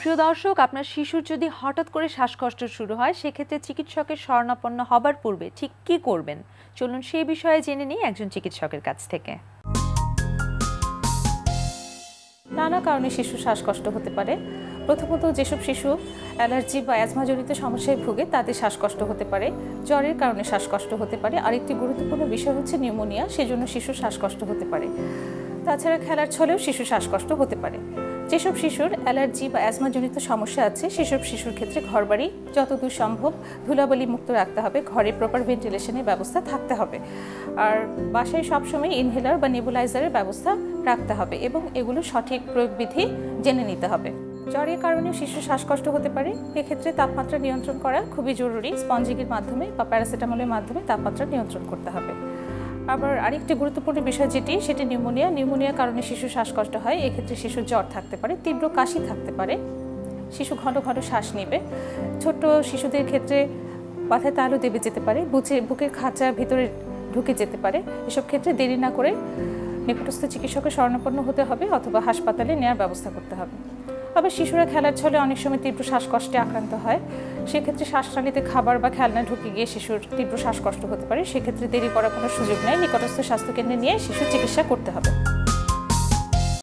প্রিয় দর্শক, আপনার শিশুর যদি হঠাৎ করে শ্বাসকষ্ট শুরু হয় সেক্ষেত্রে চিকিৎসকের শরণাপন্ন হবার পূর্বে ঠিক কী করবেন, চলুন সেই বিষয়ে জেনে নিই একজন চিকিৎসকের কাছ থেকে। নানা কারণে শিশুর শ্বাসকষ্ট হতে পারে। প্রথমত যেসব শিশু অ্যালার্জি বা অ্যাজমাজনিত সমস্যায় ভুগে তাদের শ্বাসকষ্ট হতে পারে, জ্বরের কারণে শ্বাসকষ্ট হতে পারে। আরেকটি গুরুত্বপূর্ণ বিষয় হচ্ছে নিউমোনিয়া, সেজন্য শিশুর শ্বাসকষ্ট হতে পারে। তাছাড়া খেলার ছলেও শিশুর শ্বাসকষ্ট হতে পারে। যেসব শিশুর অ্যালার্জি বা অ্যাজমাজনিত সমস্যা আছে সেসব শিশুর ক্ষেত্রে ঘরবাড়ি যতদূর সম্ভব ধুলাবালি মুক্ত রাখতে হবে, ঘরে প্রপার ভেন্টিলেশনের ব্যবস্থা থাকতে হবে, আর বাসায় সবসময় ইনহেলার বা নেবুলাইজারের ব্যবস্থা রাখতে হবে এবং এগুলো সঠিক প্রয়োগবিধি জেনে নিতে হবে। জ্বরের কারণে শিশুর শ্বাসকষ্ট হতে পারে, এক্ষেত্রে তাপমাত্রা নিয়ন্ত্রণ করা খুবই জরুরি। স্পঞ্জিংয়ের মাধ্যমে বা প্যারাসিটামলের মাধ্যমে তাপমাত্রা নিয়ন্ত্রণ করতে হবে। আবার আরেকটি গুরুত্বপূর্ণ বিষয় সেটি নিউমোনিয়ার কারণে শিশুর শ্বাসকষ্ট হয়। এক্ষেত্রে শিশুর জ্বর থাকতে পারে, তীব্র কাশি থাকতে পারে, শিশু ঘন ঘন শ্বাস নেবে। ছোট শিশুদের ক্ষেত্রে মাথায় তালু দেবে যেতে পারে, বুকের খাঁচা ভিতরে ঢুকে যেতে পারে। এসব ক্ষেত্রে দেরি না করে নিকটস্থ চিকিৎসকের শরণাপন্ন হতে হবে অথবা হাসপাতালে নেওয়ার ব্যবস্থা করতে হবে। আবার শিশুরা খেলার ছলে অনেক সময় তীব্র শ্বাসকষ্টে আক্রান্ত হয়, সেক্ষেত্রে শ্বাসনালীতে খাবার বা খেলনা ঢুকে গিয়ে শিশুর তীব্র শ্বাসকষ্ট হতে পারে। সেক্ষেত্রে দেরি করার কোনো সুযোগ নেই, নিকটস্থ স্বাস্থ্যকেন্দ্রে নিয়ে শিশুর চিকিৎসা করতে হবে।